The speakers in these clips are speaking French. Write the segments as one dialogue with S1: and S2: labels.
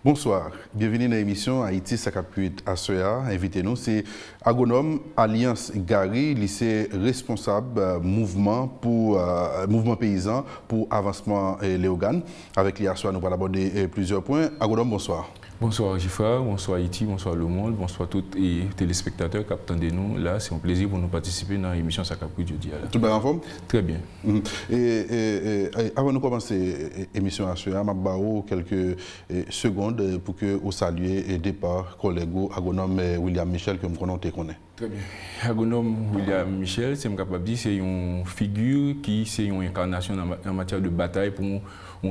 S1: Bonsoir, bienvenue dans l'émission Haïti Sakapuit Asoya. Invitez-nous, c'est agronome Alliance Gary, lycée responsable mouvement paysan pour avancement Léogane. Avec l'IASOA, nous allons aborder plusieurs points. Agronome, bonsoir.
S2: Bonsoir Gifra, bonsoir Haïti, bonsoir le monde, bonsoir tous les téléspectateurs qui attendent nous. Là, c'est un plaisir pour nous participer dans l'émission Sakapuit jeudi.
S1: Tout bien en forme?
S2: Très bien.
S1: Avant de commencer l'émission Asoya, je vais quelques secondes pour que vous saluiez le départ collègue agronome William Michel que nous connaissons.
S2: Très bien. Agronome William Michel, c'est capable de dire c'est une figure qui c'est une incarnation en matière de bataille pour un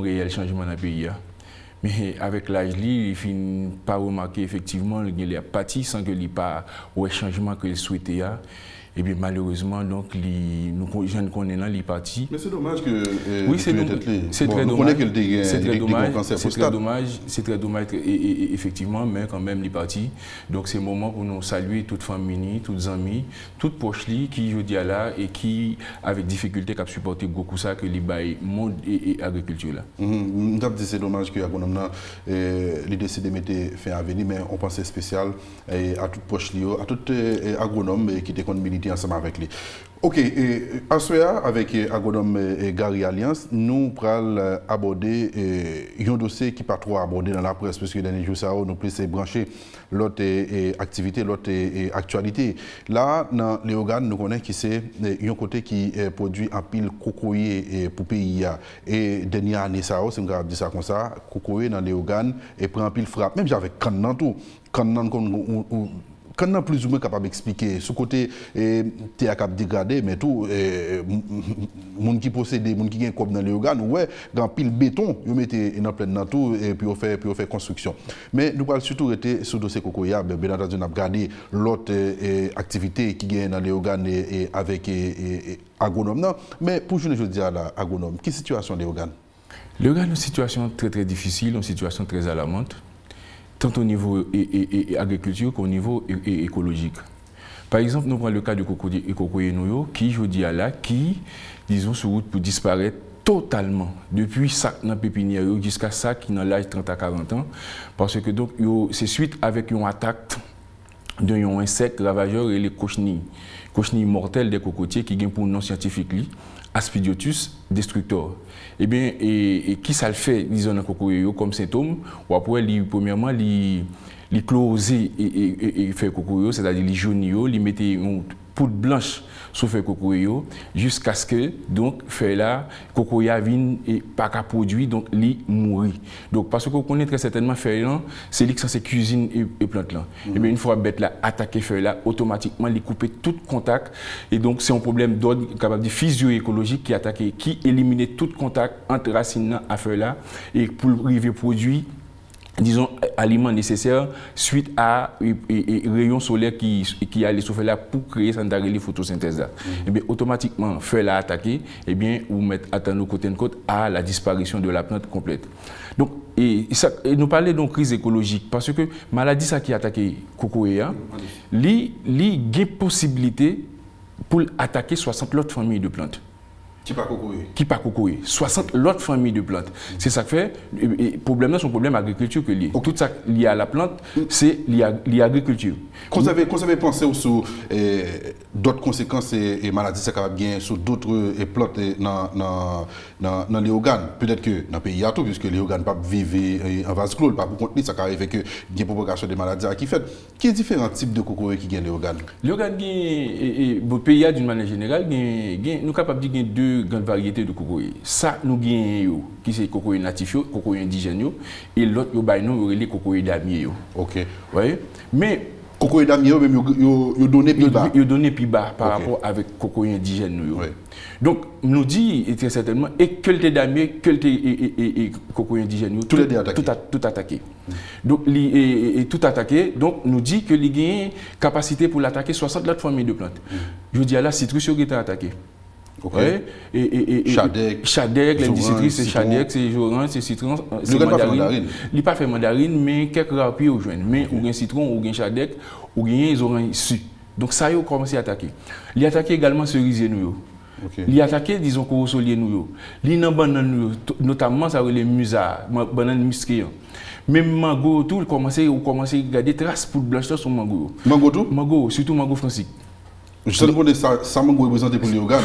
S2: réel changement dans le pays. Mais avec l'âge, il ne finit pas remarquer effectivement qu'il a parti sans que l'il pas au changement que il souhaitait. Et bien malheureusement, donc, nous connaissons là, il est parti.
S1: Mais c'est dommage que.
S2: Oui, c'est très dommage. C'est très dommage, et effectivement, mais quand même, il est parti. Donc c'est le moment pour nous saluer toute famille, toutes amis, toutes poches qui aujourd'hui là et qui, avec difficulté, ont supporté beaucoup ça que les bails monde et agriculture là.
S1: C'est dommage que l'idée décidé de mettre fin à venir, mais on pensait spécial à toutes poches à tout agronome qui étaient milité ensemble avec lui. Ok, Asoya, avec agronome Gary Alliance, nous allons aborder un dossier qui n'est pas trop abordé dans la presse, parce que dans les jours, ça, nous plus brancher l'autre activité, l'autre actualité. Là, dans Léogane, nous connaissons que c'est un côté qui produit un pile cocoyer pour le pays. Et dernière année, ça, c'est un dire ça comme ça, cocoyer dans Léogane et prend un pile frappe, même avec Cannan tout. Cannan, quand on est plus ou moins capable d'expliquer, ce côté, tu es capable de dégrader, mais tout, les gens qui possèdent, les gens qui ont comme dans les organes, ouais, dans pile béton, ils mettent dans plein dans tout, et puis on fait construction. Mais nous parlons surtout de ce dossier Cocoya, bien entendu, on a regardé l'autre activité qui gagne dans les organes avec agronome. Mais pour je dis à l'agronome, quelle situation des organes?
S2: Les organes, une situation très très difficile, une situation très alarmante, tant au niveau agriculture qu'au niveau écologique. Par exemple, nous prenons le cas de cocoyer Noyo, qui, je dis à là, qui, disons, sur route pour disparaître totalement, depuis ça dans la pépinière jusqu'à ça qui dans l'âge 30 à 40 ans, parce que donc c'est suite avec une attaque d'un insecte ravageur et les cochenilles mortelles des cocotiers qui gagnent pour nom scientifique, Aspidiotus destructor. Eh bien, et qui ça le fait, disons, dans le cocoyer comme symptôme, ou après, premièrement, il closer et faire cocoyer, c'est-à-dire les jaunir, il mettait une poudre blanche sur le cocoyer, jusqu'à ce que, donc, faire là, cocoyer vienne et pas qu'à produire, donc, il mourit. Donc, parce que vous connaissez très certainement faire là, c'est lui qui c'est cuisine et plante là. Et bien, une fois bête là, attaquer faire là, automatiquement, il couper tout contact. Et donc, c'est un problème d'ordre capable de physio-écologique qui élimine tout contact entre racines à faire là, et pour arriver à produire, disons, aliments nécessaires suite à rayons solaires qui allaient souffler là pour créer cette photosynthèse là. Et bien automatiquement, faire la attaquer, et bien vous mettre attendre côté de côte à la disparition de la plante complète. Donc, et nous parlons d'une crise écologique parce que maladie ça qui attaque cocoyer, il y a possibilité pour attaquer 60 autres familles de plantes. Qui pas cocoyer. 60 l'autre famille de plantes. C'est ça que fait. Le problème là, c'est un problème agriculture que lié. Tout ça lié à la plante, c'est lié à l'agriculture.
S1: Quand vous avez pensé sur d'autres conséquences et maladies ça capable bien sur d'autres plantes dans les organes, peut-être que dans le pays à tout, puisque les organes pas vivent en vase clos, pas pour contenir ça qui arrive que il y a une propagation des maladies qui fait. Qui est différents types de cocoyer qui gagnent les organes?
S2: Les organes et le pays d'une manière générale, nous capables de gagner deux grandes variétés de cocoyer. Ça, nous gagnons qui c'est cocoyer natif, cocoyer indigène, et l'autre, nous les cocoyer damier.
S1: Ok.
S2: Oui. Mais
S1: cocoyer damier, même ils donné plus bas.
S2: Ils donné plus bas par rapport avec cocoyer indigène. Oui. Donc, nous dit très certainement, et que le damier, que le cocoyer indigène, tout attaqué. Donc, tout attaqué, donc nous dit que les gagnent capacité pour l'attaquer 60 autres familles de plantes. Je dis à la citrus qui est attaqué.
S1: Okay.
S2: Chadec, l'indicitrice, c'est Chadec, c'est Joran, c'est citron, c'est mandarine. Il n'est pas fait mandarine, mais quelques rapides au joint. Mais ou un citron, ou un Chadec, ou un oranges su. Donc ça, il a commencé à attaquer. Il a attaqué également cerisier nous. Il a attaqué, disons, corosolier nous. Il a banane, notamment, ça les musa, banane musquée. Même mango, tout, il commence à regarder des traces pour blanchir sur mango.
S1: Mango tout?
S2: Mango, surtout mango français.
S1: Je sais que ça mango représenté pour les organes.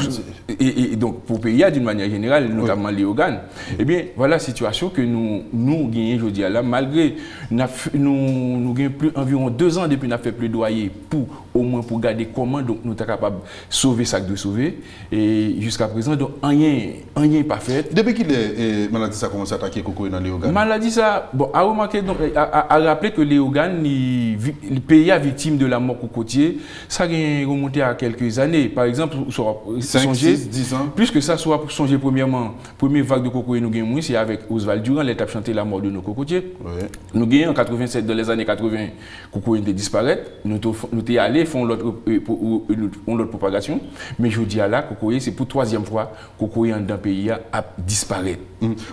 S2: Et donc, pour le pays, d'une manière générale, notamment les organes, eh bien, voilà la situation que nous gagnons aujourd'hui. Là, malgré nous gagnons environ 2 ans depuis que nous avons fait plaidoyer pour au moins pour garder comment donc nous sommes capables de sauver ça que de sauver. Et jusqu'à présent, donc, rien n'est pas fait.
S1: Depuis que la maladie ça commence à attaquer coco dans les organes?
S2: Maladie ça, bon, à remarquer, donc, à rappeler que les organes, les pays victimes de la mort cocotier, ça a remonté à quelques années. Par exemple,
S1: 5, 6, 10 ans.
S2: Plus que ça, soit pour songer premièrement, première vague de cocotier nous gagnons, c'est avec Oswald Durand, l'étape chanté la mort de nos cocotiers. Ouais. Nous gagnons en 87, dans les années 80, cocotier était disparaître. Nous sommes allés font l'autre propagation. Mais je dis à là, cocotier, c'est pour 3e fois cocotier dans le pays a disparaître.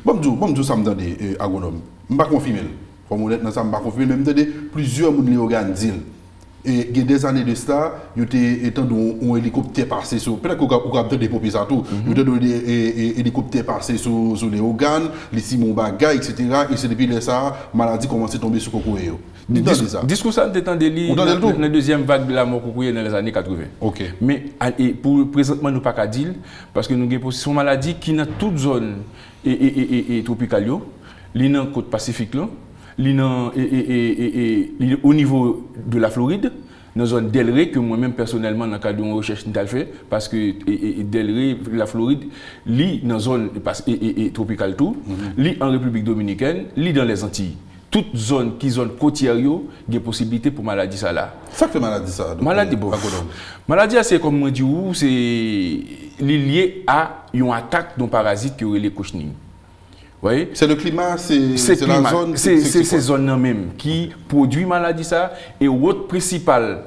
S1: Bon, ça me donne agronome. Je ne peux pas confirmer. Comme vous êtes dans ça, je ne peux pas confirmer. Même plusieurs organes disent. Et il y a des années de ça, il y a un hélicoptère passé sur. Peut-être qu'on a des papiers à tout. Il y a des hélicoptères passés sur les organes, les Simon Bagay, etc. Et c'est depuis ça, la maladie commence à tomber sur Cocoé.
S2: Discours ça, on dans la deuxième vague de la mort Cocoé dans les années 80.
S1: Ok.
S2: Mais pour présentement, nous pas qu'à dire, parce que nous avons une maladie qui dans toute zone tropicale, dans la côte Pacifique. Au niveau de la Floride, dans la zone Delray, que moi-même personnellement, dans le cadre de recherche, je fait, parce que Delray, la Floride, dans la zone tropicale tout, en République dominicaine, dans les Antilles. Toute zone qui zone côtière, il y a des possibilités pour maladie ça là.
S1: Ça fait maladie ça?
S2: Maladie, bon. Maladie, c'est comme on dit, c'est lié à une attaque d'un parasite qui aurait les cochenilles.
S1: C'est le climat, c'est la zone.
S2: C'est ces zones même qui produit maladie ça. Et l'autre principal,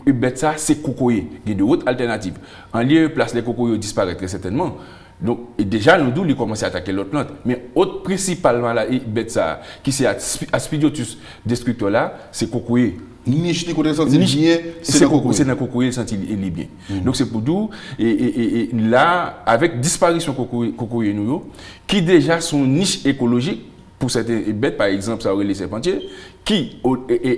S2: bête ça, c'est cocoyer. Il y a d'autres alternatives. En lieu place, les cocoyers disparaissent très certainement. Donc, et déjà, nous devons commencer à attaquer l'autre plante. Mais l'autre principal maladie, bête ça, qui c'est Aspidiotus destructor là, c'est cocoyer.
S1: Niche de côté senti bien, c'est
S2: dans cocoyer senti bien. Donc c'est pour nous et là avec disparition cocoyer nous qui déjà sont niche écologique pour certaines bêtes par exemple ça aurait les serpentiers qui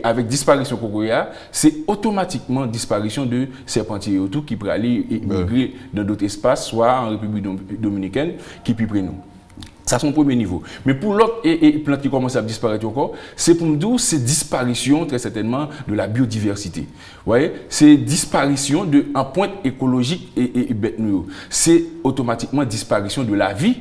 S2: avec disparition cocoyer c'est automatiquement disparition de serpentiers autour qui peut aller migrer dans d'autres espaces soit en République dominicaine qui puis près nous. Ça, c'est son premier niveau. Mais pour l'autre plante qui commence à disparaître encore, c'est pour nous, c'est disparition très certainement de la biodiversité. Vous voyez, c'est disparition en pointe écologique et bête nous. C'est automatiquement disparition de la vie.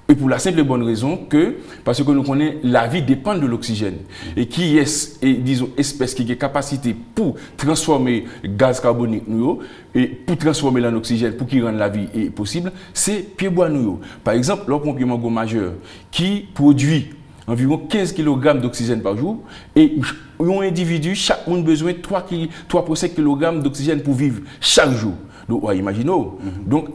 S2: Et pour la simple et bonne raison que, parce que nous connaissons, la vie dépend de l'oxygène. Et qui est, disons, espèce qui a capacité pour transformer le gaz carbonique nous, et pour transformer l'oxygène, pour qu'il rende la vie possible, c'est pied bois nous. Par exemple, le pompier mango majeur qui produit environ 15 kg d'oxygène par jour, et un individu, chaque monde a besoin de 3,5 kg d'oxygène pour vivre chaque jour. Donc, imaginez. Donc,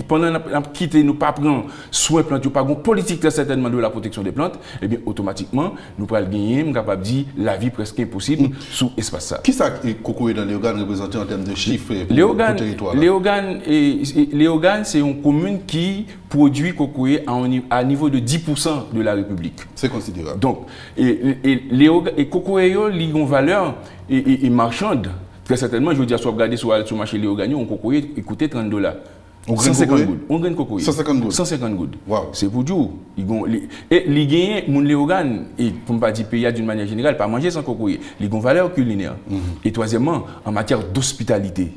S2: pendant quitter nous pas prendre soin de plantes, pas une politique très certainement de la protection des plantes, et bien automatiquement, nous pourrons gagner, nous capable de dire la vie presque impossible sous l'espace ça.
S1: Qui ça cocoyer dans les organes représentés en termes de chiffres pour
S2: le territoire? Les organes, c'est une commune qui produit cocoyer à niveau de 10% de la République.
S1: C'est considérable.
S2: Donc, les cocoyer, ils ont une valeur marchande. Très certainement, je veux dire, si vous regardez sur le marché Léogani, on cocoyer coûtait $30. 150 gouttes. On gagne cocoyer.
S1: 150 gouttes.
S2: 150 gouttes.
S1: Wow.
S2: C'est pour Dieu. Et les gagnent, mon Léogane, et pour ne pas dire pays d'une manière générale, pas manger sans cocoyer. Ils ont valeur culinaire. Et troisièmement, en matière d'hospitalité.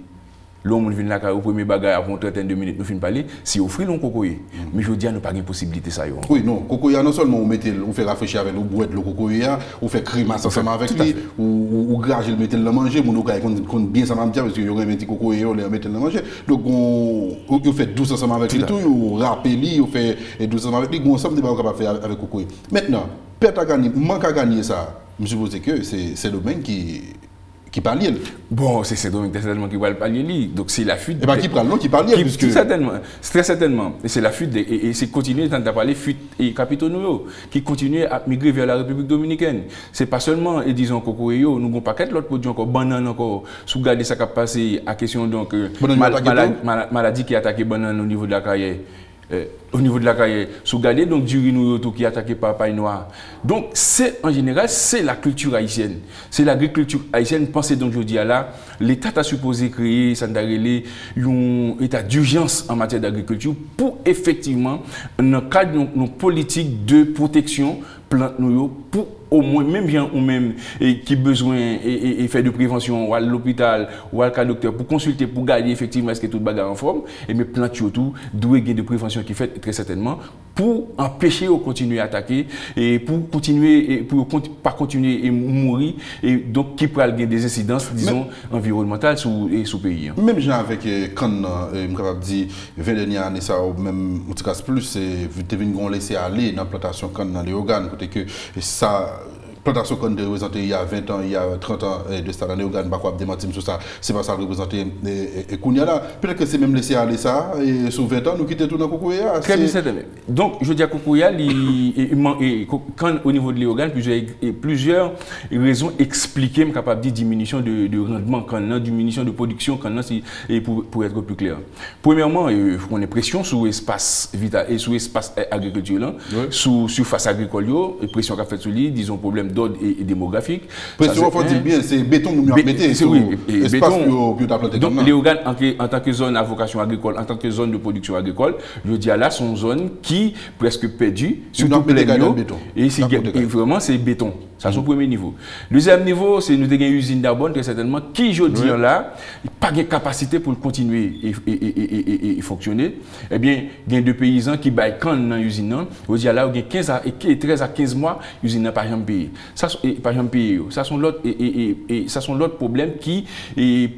S2: L'homme vient là, au premier bagage, après une trentaine de minutes, nous finissons parler, c'est offrir le cocoyer. Mais je dis, nous n'avons pas de possibilité ça.
S1: Oui, non, cocoyer, non seulement on fait rafraîchir avec le boîte le cocoyer, on fait crémasse ensemble avec lui, ou grage, le mettre le manger, mon gars, compte bien ça m'a parce qu'il y aurait un petit cocoyer, on le mettre le manger. Donc, on fait douce ensemble avec lui, on rappelle, on fait douce ensemble avec lui, on ensemble, on capable faire avec cocoyer. Maintenant, perte à gagner, manque à gagner ça, je suppose que c'est le domaine qui parle.
S2: Bon, c'est Dominique certainement qui va le parler. Donc c'est la fuite.
S1: Et bien qui parle, non, qui parle.
S2: Certainement, très certainement. Et c'est la fuite, et c'est continuer tant à parler fuite et capitaux nouveaux, qui continuent à migrer vers la République dominicaine. C'est pas seulement, et disons, cocoyo, nous avons pas l'autre produit encore, banane encore, sous garder ça qui a passé à question donc, maladie qui a attaqué banane au niveau de la carrière. au niveau de la carrière, sous gardé, donc du riz qui est attaqué par paille noire. Donc, c'est en général, c'est la culture haïtienne. C'est l'agriculture haïtienne. Pensez donc, je dis à là, l'État a supposé créer, ça un état d'urgence en matière d'agriculture pour effectivement, dans le cadre de nos politiques de protection, plante pour au moins, même bien ou même qui besoin et faire de prévention ou à l'hôpital ou à docteur pour consulter, pour garder effectivement est-ce que tout bagarre en forme, et mais plante surtout, doit gagner de prévention qui fait très certainement pour empêcher de continuer à attaquer et pour continuer et pour pas continuer et mourir et donc qui peut gagner des incidences disons environnementales sous pays.
S1: Même gens avec quand je capable dire 20 dernières années ça ou même en tout cas plus c'est venu laisser aller dans la plantation quand dans les organes côté que ça plantation qu'on représentait il y a 20 ans, il y a 30 ans de stade en organe, pas démentir sur ça, c'est pas ça représenté et Kounia là, peut-être que c'est même laissé aller ça et sur 20 ans nous quitter tout dans Koukouya.
S2: Très bien certainement. Donc je dis à Koukouya quand au niveau de l'organe plusieurs raisons expliquées me capable de diminution de rendement quand on diminution de production quand et pour être plus clair. Premièrement, on est pression sur espace vital et sur espace agriculture là, sur surface agricole et pression qu'a fait sur lui, disons problème d'ordre et démographique.
S1: Pression, il faut dire bien, c'est béton que nous mettons sur l'espace pour planter.
S2: Donc, les organes, en tant que zone à vocation agricole, en tant que zone de production agricole, je dis là, sont zones qui presque perdues, surtout pour les béton. Et vraiment, c'est béton. Ça, c'est le premier niveau. Deuxième niveau, c'est nous avons une usine d'Arbonne, très certainement, qui, je dis là, pas de capacité pour continuer et fonctionner. Eh bien, il y a deux paysans qui baillent quand dans l'usine, je dis là, il y a 13 à 15 mois, l'usine n'a pas jamais payé. Ça, par exemple, ça sont l'autre problème qui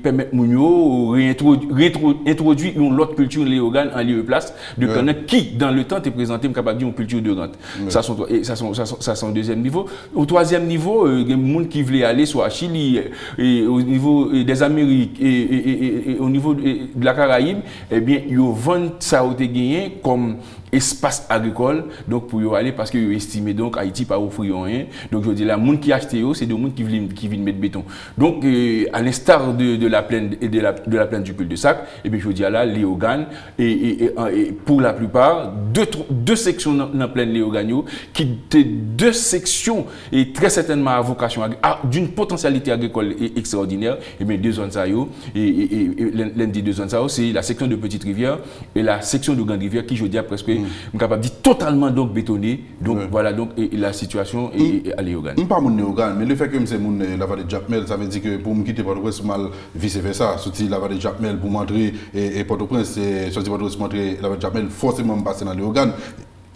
S2: permettent de réintroduire une autre culture les organes en lieu de place de connaître qui, dans le temps, est présenté capable de une culture de rente. Ça, c'est un deuxième niveau. Au troisième niveau, il y a des gens qui veulent aller soit à Chili, au niveau des Amériques et au niveau de la Caraïbe, eh bien, ils vendent ça a été gagné comme espace agricole, donc pour y aller parce qu'ils estiment donc Haïti pas offrir rien. Donc je dis là, les gens qui achètent c'est des gens qui viennent mettre béton. Donc à l'instar de la plaine de la plaine du cul-de-sac, et bien je dis là, les organes et pour la plupart deux sections dans la plaine les organes qui étaient deux sections et très certainement à vocation d'une potentialité agricole extraordinaire. Et bien deux zones ça et l'une des deux zones ça c'est la section de Petite Rivière et la section de Grande Rivière qui je dis presque capable de dire totalement donc bétonné. Donc voilà donc la situation est à l'organe.
S1: Pas mon organe, mais le fait que c'est mon la vallée de Jacmel, ça veut dire que pour me quitter Port-au-Prince mal vice versa. Sorti la vallée de Jacmel pour m'entrer et Port-au-Prince, sorti Port-au-Prince pour m'entrer la vallée de Jacmel, forcément me passer dans l'organe.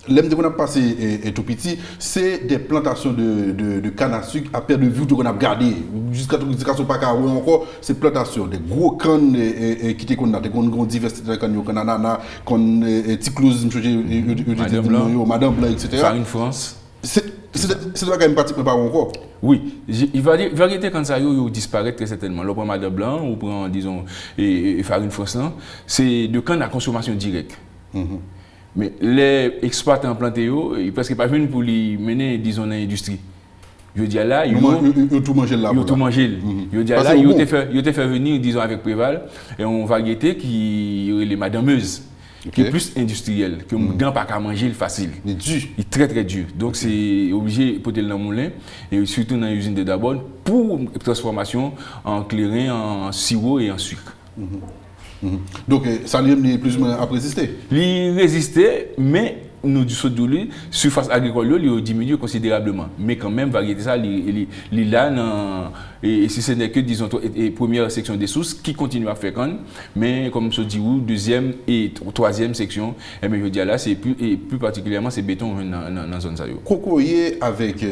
S1: L'aime qu'on a passé tout petit, c'est des plantations de canne à sucre à perte de vue qu'on a gardé jusqu'à ce pas encore ces plantations des gros cannes qui étaient qu'on a des grande diversité de cannes qu'on a qu'on ticlose Madame Blanc etc.
S2: Farine France.
S1: C'est quand même pratiquement pas encore.
S2: Oui, il va dire variété quand ça disparaît très certainement. Le prend Madame Blanc ou prend disons Farine France c'est de canne à consommation directe. Mais les exploitants plantés, ils presque pas venus pour les mener, disons, dans l'industrie. Je dis là, ils ont
S1: tout mangé là.
S2: Ils ont tout mangé. Je dis là, ils ont fait venir, disons, avec Préval, et on variété qui est les madameuses, qui est plus industrielle, que on n'a pas qu'à manger facile.
S1: Il est dur.
S2: Il est très très dur. Donc c'est obligé de porter dans le moulin, et surtout dans l'usine de Dabonne, pour transformation en clairin, en sirop et en sucre.
S1: Donc, ça est plus ou moins à résister.
S2: Il résistait, mais nous du saut de l'huile, surface agricole, il a diminué considérablement. Mais quand même, variété ça, il là, et si ce n'est que, disons, première section des sources qui continue à faire quand, mais comme je dis, deuxième et troisième section, et bien je dis là, c'est plus particulièrement, c'est béton dans la zone.
S1: Kokoye avec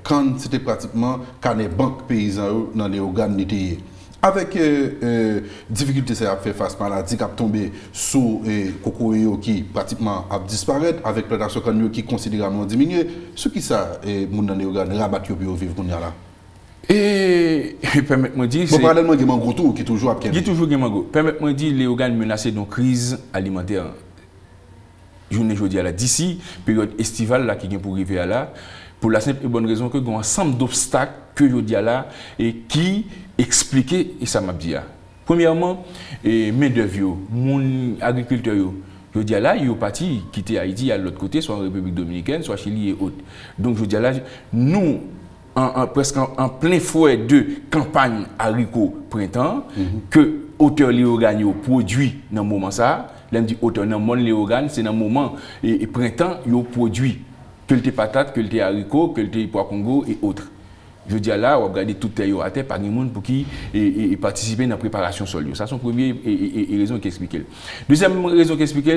S1: quand c'était pratiquement quand les banques paysannes dans les organes d'été. Avec difficulté, ça a fait face à maladie qui a tombé sous Kokoyo qui pratiquement a disparu, avec plantation qui considérablement diminué. Ce qui ça, mon dans les organes, rabat qui vivre qu'on y a là.
S2: Et permettez-moi de dire.
S1: Bon, parallèlement, il y a un gros tour qui est toujours à
S2: Il y a toujours un gros. Permettez-moi de dire les organes menacés d'une crise alimentaire. Je ne dis à la d'ici, période estivale là, qui vient pour arriver à là, pour la simple et bonne raison que il y a un ensemble d'obstacles que je dis à là et qui expliquent et ça m'a dit. Premièrement, main d'œuvre, mon agriculteur, Je dis là, il y a parti quitter Haïti à l'autre côté, soit en République dominicaine, soit Chili et autres. Donc je dis là, nous, presque en plein fouet de campagne haricot printemps, que auteur Léogane produit dans le moment ça, là, dit auteur dans le monde Léogane, c'est dans le moment et printemps, il produit que le patates, que le haricot, que le pois Congo et autres. Je dis là, on va regarder tout terre à terre par les gens pour qui participer dans la préparation sol. Ça, c'est la première raison qui explique. Deuxième raison qui explique,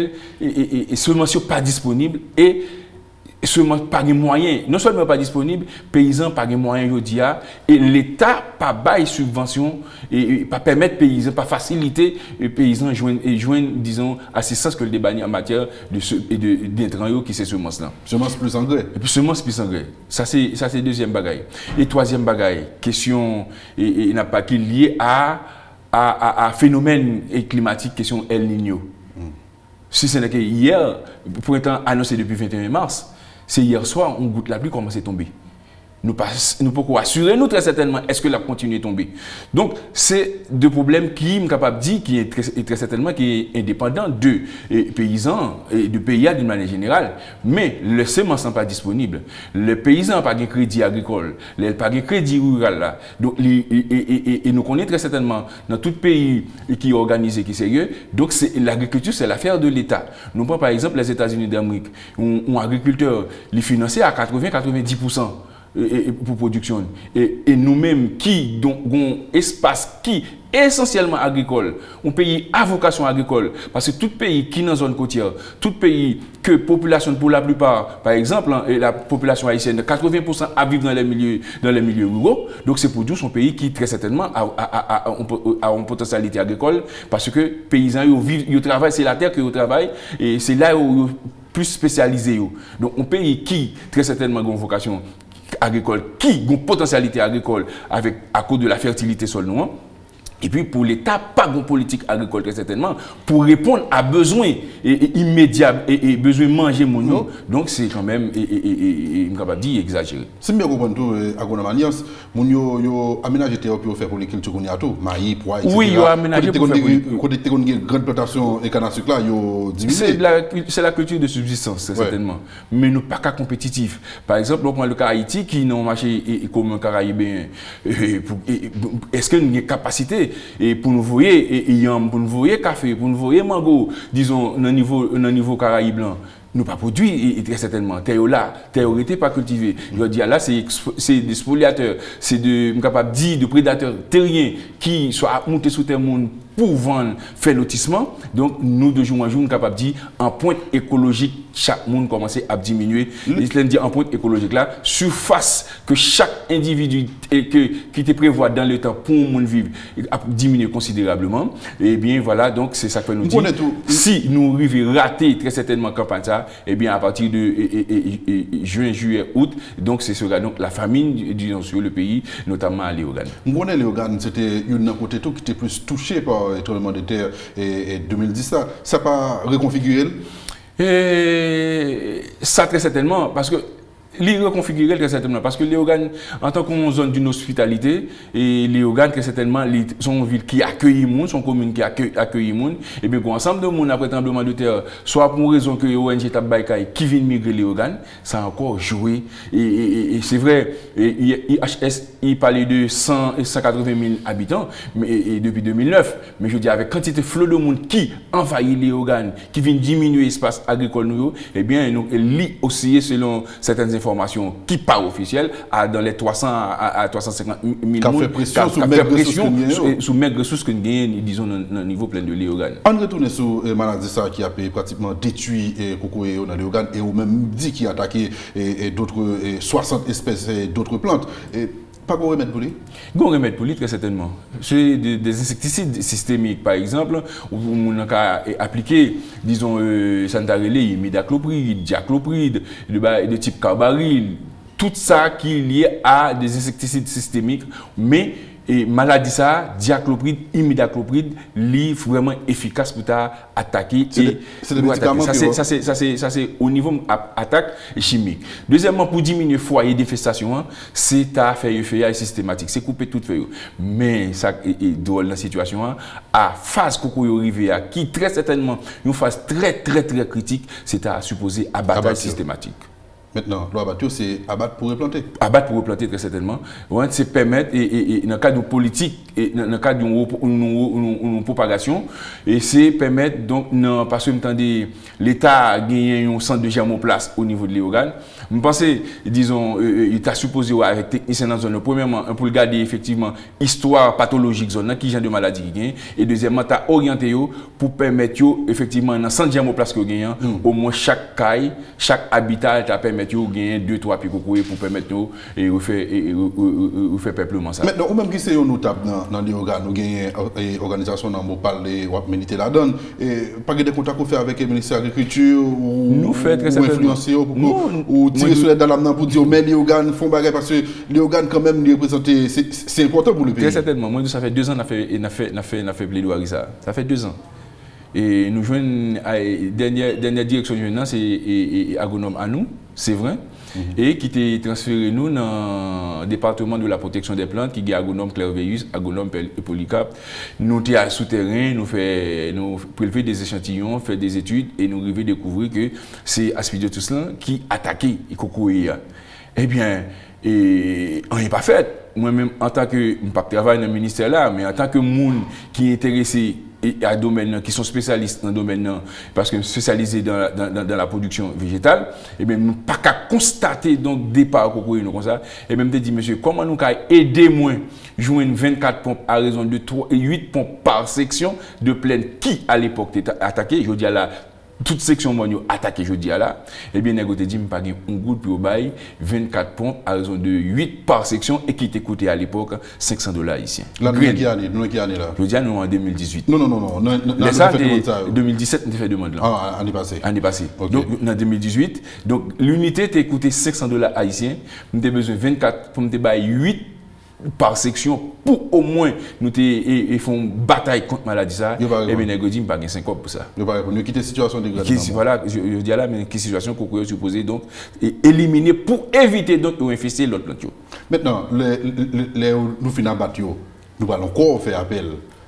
S2: seulement si pas disponible et seulement pas de moyens. Non seulement pas disponible, paysans pas de moyens, je dis, et l'État pas bail subvention et pas permettre paysans, pas faciliter les paysans joindre, disons, assistance que le débat en matière d'intrants qui c'est semences-là.
S1: Semences plus engrais.
S2: Et puis semences plus engrais. Ça c'est deuxième bagaille. Et troisième bagaille, question n'a pas qui lié à phénomène climatique, question El Niño. Si ce n'est que hier, printemps annoncé depuis 21 mars, c'est hier soir, on goutte la pluie commence à tomber. Nous pouvons assurer, nous très certainement, est-ce que la continue de tomber. Donc, c'est deux problèmes qui, je suis capable de dire, qui est très certainement qui est indépendant de paysans et de pays d'une manière générale. Mais le semence n'est pas disponible. Le paysan n'a pas de crédit agricole, il n'a pas de crédit rural. Là. Donc, et nous connaissons très certainement dans tout pays qui est organisé, qui est sérieux. Donc, l'agriculture, c'est l'affaire de l'État. Nous prenons par exemple les États-Unis d'Amérique, où un agriculteur les financé à 80-90%. Pour production. Et nous-mêmes qui avons un espace qui est essentiellement agricole, un pays à vocation agricole, parce que tout pays qui est dans la zone côtière, tout pays que population pour la plupart, par exemple, la population haïtienne, 80% à vivre dans les milieux ruraux, donc c'est pour nous son pays qui très certainement a une potentialité agricole, parce que les paysans, ils travaillent, c'est la terre qu'ils travaillent, et c'est là où ils sont plus spécialisés. Donc un pays qui très certainement a une vocation agricole, qui a une potentialité agricole à cause de la fertilité sol noir. Et puis pour l'État, pas de politique agricole très certainement pour répondre à besoins immédiats et besoin de manger mon donc c'est quand même capable de dire exagéré.
S1: Si bien comprendre tout agronome alliance, mon yo aménager terre pour faire pour les cultures qu'on y a tout, maïs, pois etc.
S2: Oui, yo aménager pour faire
S1: côté une grande plantation et canne à sucre là, yo diminué.
S2: C'est la culture de subsistance certainement, mais nous pas qu'à compétitif. Par exemple, on prend le cas Haïti qui n'a un marché commun caribéen. Est-ce que nous avons une capacité et pour nous voyer yam, pour nous voyer café, pour nous voyer mango, disons dans niveau Caraïbe blanc, nous pas produit et très certainement terre là, terre n'était pas cultivée. Je dis là c'est des spoliateurs, c'est capable dire de prédateurs terriens qui sont montés sous terre monde pour vendre, faire lotissement. Donc nous de jour en jour nous sommes capables de dire en pointe écologique chaque monde commence à diminuer. Et dit en pointe écologique là, surface que chaque individu qui te prévoit dans le temps pour monde vivre a diminué considérablement. Et bien voilà, donc c'est ça que nous disons. Si nous arrivons à rater très certainement campagne ça, et bien à partir de juin, juillet, août, donc c'est cela donc la famine disons sur le pays, notamment à Léogane.
S1: Léogane, c'était une côté tout qui était plus touché par le tremblement de terre et 2010 ça n'a pas reconfiguré?
S2: Ça très certainement parce que les reconfigurer très certainement parce que Léogane en tant que zone d'une hospitalité et Léogane très certainement sont une ville qui accueille monde, sont commune qui accueille monde et bien ensemble de monde après tremblement de terre soit pour raison que ONG Tabbaïkaï qui vient migrer Léogane ça a encore joué et c'est vrai IHS il parlait de 180 000 habitants mais depuis 2009 mais je dis avec quantité flot de monde qui envahit Léogane qui vient diminuer l'espace agricole nous et bien nous lit aussi selon certaines informations qui pas officielles dans les 300 à 350 000
S1: fait pression
S2: sous maigre ressources que nous gagnons disons dans niveau plein de Léogane.
S1: On retourne sur maladie ça qui a pratiquement détruit Cocoé dans Léogane et ou même dit qu'il a attaqué d'autres 60 espèces d'autres plantes. Pas de remède pour lui?
S2: Un remède pour lui, très certainement. C'est des insecticides systémiques, par exemple, où on a appliqué, disons, santarélé, imidaclopride, diaclopride, de type carbaryl, tout ça qui est lié à des insecticides systémiques, mais et maladie ça, diaclopride, imidaclopride, livre vraiment efficace pour attaquer.
S1: C'est des médicaments.
S2: Ça c'est au niveau attaque chimique. Deuxièmement, pour diminuer le foyer d'infestation, c'est à faire un feuillage systématique, c'est couper toute feuille. Mais ça est drôle dans la situation, à phase qu'on arrive à qui très certainement une phase très critique, c'est à supposer abattage systématique.
S1: Maintenant, l'abattage, c'est abattre pour replanter.
S2: Abattre pour replanter, très certainement. C'est permettre, et dans le cadre politique, et dans le cadre d'une propagation, et c'est permettre, donc, parce que l'État a gagné un centre de germoplaste au niveau de l'organe. Je pense, disons, il est supposé, avec technicien dans la zone, premièrement, pour regarder effectivement l'histoire pathologique zone, qui genre de maladie qui gagne, et deuxièmement, tu as orienté pour permettre, effectivement, dans le centre de germoplaste que gagne, au moins chaque caille, chaque habitat, tu as permis de gagner 2-3 picocours pour permettre de faire peuplement ça.
S1: Maintenant, ou même qui c'est notable dans les organes, nous avons une organisation dans le parler ou militer la donne, pas de contact qu'on fait avec le ministère de l'Agriculture ou influencer ou tirer sur les dames pour dire mais les organes font bagarre parce que les organes quand même les représenter, c'est important pour le pays.
S2: Très certainement. Moi, ça fait 2 ans qu'on a fait plaidoyer ça. Ça fait 2 ans. Et nous jouons à dernière direction du c'est agronome à nous, c'est vrai, et qui était transféré nous dans le département de la protection des plantes, qui est agronome Clairveillus, agronome Polycarpe. Nous sommes à souterrain, nous prélever des échantillons, faire des études et nous arrivons à découvrir que c'est Aspidiotus qui attaquait les cocoïas. Eh bien, on n'est pas fait. Moi-même, en tant que, je ne travaille pas dans le ministère là, mais en tant que monde qui est intéressé à domaine qui sont spécialistes dans le domaine parce que spécialisés dans la production végétale, et bien nous pas qu'à constater donc départ comme ça, et même de dire monsieur comment nous qu'à aider moins joindre 24 pompes à raison de 8 pompes par section de plaine qui à l'époque était attaqué, je dis à la toute section monio attaqué je dis à là, et bien négoté dit pas un goutte pour bail 24 pompes à raison de 8 par section et qui était coûté à l'époque $500 ici.
S1: La qui année là.
S2: Je dis à nous en 2018.
S1: Non.
S2: Mais ça 2017 on a fait demande là.
S1: Ah, année passée.
S2: Année passée.
S1: Okay.
S2: Donc en 2018, donc l'unité t'a coûté $500 haïtiens, nous avons besoin 24 pour me bail 8 par section pour au moins nous font une bataille contre la maladie ça et bien négocier pas 5 ans pour ça.
S1: Nous quitter situation dégradée.
S2: Voilà, je dis là mais quelle situation qu'on peut supposer donc éliminer pour éviter donc d'infester l'autre plante.
S1: Maintenant nous finissons battre nous allons encore faire appel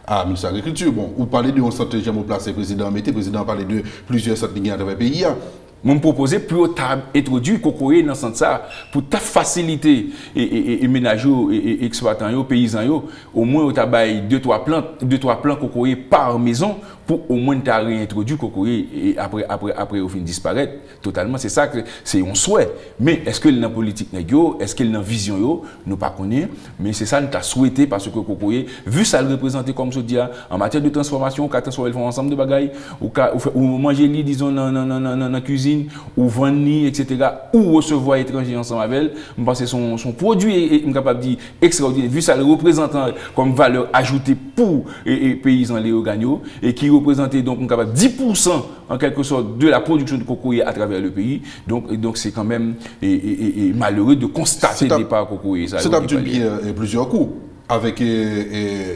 S1: à la ministre de l'Agriculture. Bon, vous parlez de un centre de germoplace, le président Mété, le président parlait de plusieurs centres de dans le pays.
S2: Je propose plus introduire cocoyer dans ce sens pour faciliter et ménager et exploitants et paysans au moins au tabac 2-3 plants cocoyer par maison pour au moins réintroduire cocoyer et après au fin disparaître totalement. C'est ça que c'est un souhait. Mais est-ce que dans la politique est-ce qu'il dans la vision nous pas connaît, mais c'est ça nous avons souhaité parce que cocoyer vu ça le représenter comme je dis en matière de transformation, quand transformer font ensemble de bagailles ou manger li disons dans la cuisine ou vendre, etc., ou recevoir étranger ensemble avec elle, je pense que son produit est capable de dire extraordinaire, vu ça le représentant comme valeur ajoutée pour les paysans léogagno et qui représentait donc 10% en quelque sorte de la production de cocoyer à travers le pays. Donc c'est quand même malheureux de constater le départ cocoyer.
S1: C'est un plusieurs coups. Avec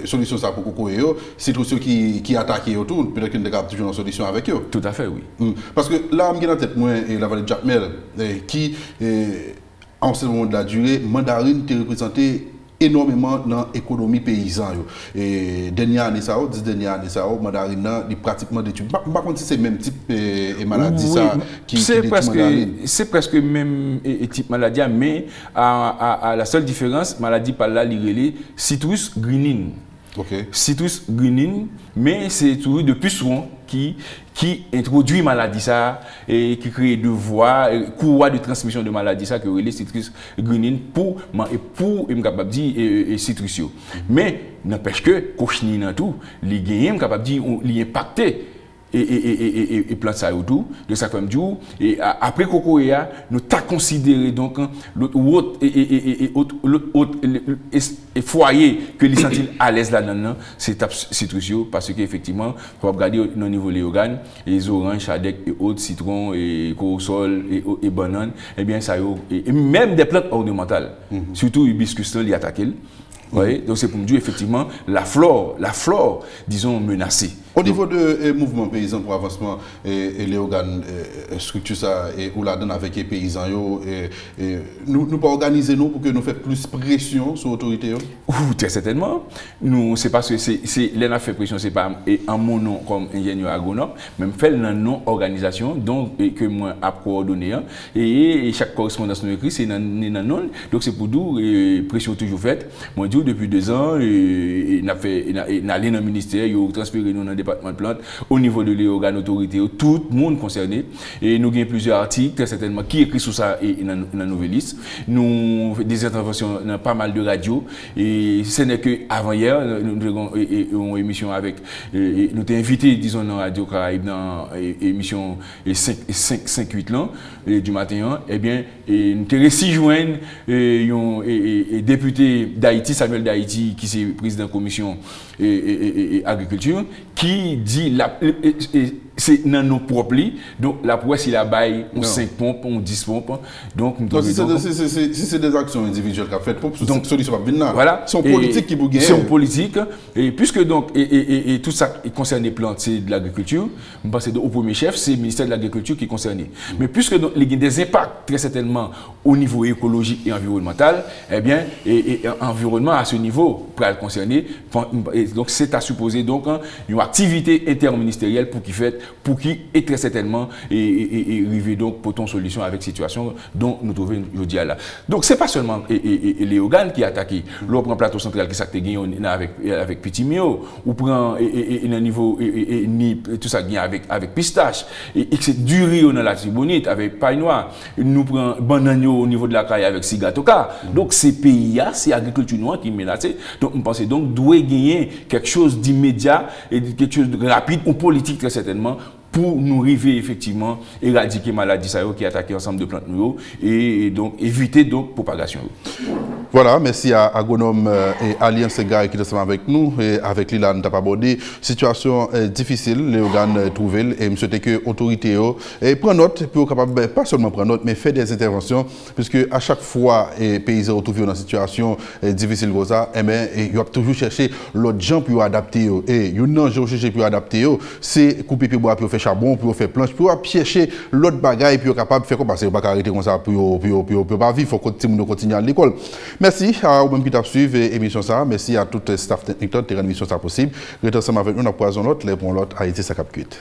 S1: solution ça pour cocoyer, c'est tous ceux qui attaquent autour, peut-être qu'il y a toujours une solution avec eux.
S2: Tout à fait, oui.
S1: Parce que là, je suis en tête, moi, la vallée de Jacmel, qui, en ce moment de la durée, mandarine te représenté énormément dans l'économie paysanne. Et dernière année, 10 dernières années, mandarine, il pratiquement d'études. Par contre, c'est le même type de maladie qui
S2: c'est presque le même type de maladie, mais à la seule différence, maladie par là, l'irélé, citrus greening.
S1: Okay.
S2: Citrus greening, mais c'est toujours de pucerons qui introduit maladie ça et qui crée de voies, courroies de transmission de maladie ça que les citrus greening pour capable dire citrusio. Mais n'empêche que cochenille dans tout, les gagnants capable dire les impacter et plante ça autour de ça comme du et après cocoya nous t'a considéré donc l'autre foyer que les sentir à l'aise là-dedans c'est citrusio parce que effectivement faut regarder au niveau les organes les oranges chadec et autres citrons et corosol et bananes et bien ça et même des plantes ornementales surtout hibiscus là il attaque voyez, donc c'est pour me dire effectivement la flore, disons, menacée.
S1: Au niveau de mouvement paysan pour avancement et les organes structure ça et ou la donne avec les paysans nous pas organiser nous pour que nous fassions plus pression sur l'autorité.
S2: Très certainement. Nous c'est parce que c'est l'en fait pression, c'est pas en mon nom comme ingénieur agronome, même fait dans non organisation donc que moi a coordonné et chaque correspondance nous écrit c'est dans non, donc c'est pour dire pression toujours faite. Moi dis depuis 2 ans et n'a fait allé dans le ministère, il a transféré nous dans département de plantes, au niveau de l'organe autorité, tout le monde concerné. Et nous avons plusieurs articles, très certainement, qui écrit sur ça et dans la nouvelle liste. Nous avons des interventions dans pas mal de radios. Et ce n'est qu'avant hier, nous avons une émission avec, nous avons invité, disons, dans Radio Caraïbe, dans l'émission 5-8 ans du matin, eh bien, nous avons réussi joindre un député d'Haïti, Samuel d'Haïti, qui est président de la commission agriculture, qui dit c'est dans nos propres lits, donc la presse il a bail on 5 pompes, on 10 pompes, donc
S1: si c'est des actions individuelles qu'a fait donc solution pas venir voilà, c'est politique qui vous gagne.
S2: C'est politique et puisque donc et tout ça concerne les plantes, c'est de l'agriculture, je pense au premier chef, c'est le ministère de l'agriculture qui est concerné. Mais puisque donc il y a des impacts très certainement au niveau écologique et environnemental, eh bien et environnement à ce niveau pour être concerné, donc c'est à supposer donc une activité interministérielle pour qui est très certainement et arriver donc pour ton solution avec situation dont nous trouvons aujourd'hui là. Donc c'est pas seulement les organes qui attaquent. L'on prend plateau central qui s'est gagné avec Petit Mio, ou prend un niveau tout ça gagné avec pistache et c'est du riz dans la Tibonite avec paille noire. Nous prend bananio au niveau de la caille avec Sigatoka. Donc ces pays-là, c'est l'agriculture noire qui est menacée. Donc on pense donc doit gagner quelque chose d'immédiat et quelque chose de rapide ou politique très certainement pour nous arriver effectivement éradiquer maladie qui attaque ensemble de plantes et donc éviter donc propagation.
S1: Voilà, merci à agronome et Alliance Segay qui est ensemble avec nous et avec lui là nous avons abordé situation difficile les organes trouver et me souhaiter que l'autorité prenne note pour capable pas seulement prendre note mais faire des interventions puisque à chaque fois les paysans retrouvent dans une situation difficile comme ça et bien il y a toujours chercher l'autre gens pour adapter et une non chercher pour adapter c'est couper puis bois pour faire charbon pour faire planche pour chercher l'autre bagaille pour capable faire comme parce que pas arrêter comme ça pour pas vivre faut continuer à l'école. Merci à vous qui avez suivi l'émission ça. Merci à tout le staff technique qui a rendu l'émission ça possible. Restez ensemble avec nous dans Poison l'autre, les bons l'autre, Haïti, ça cap cuite.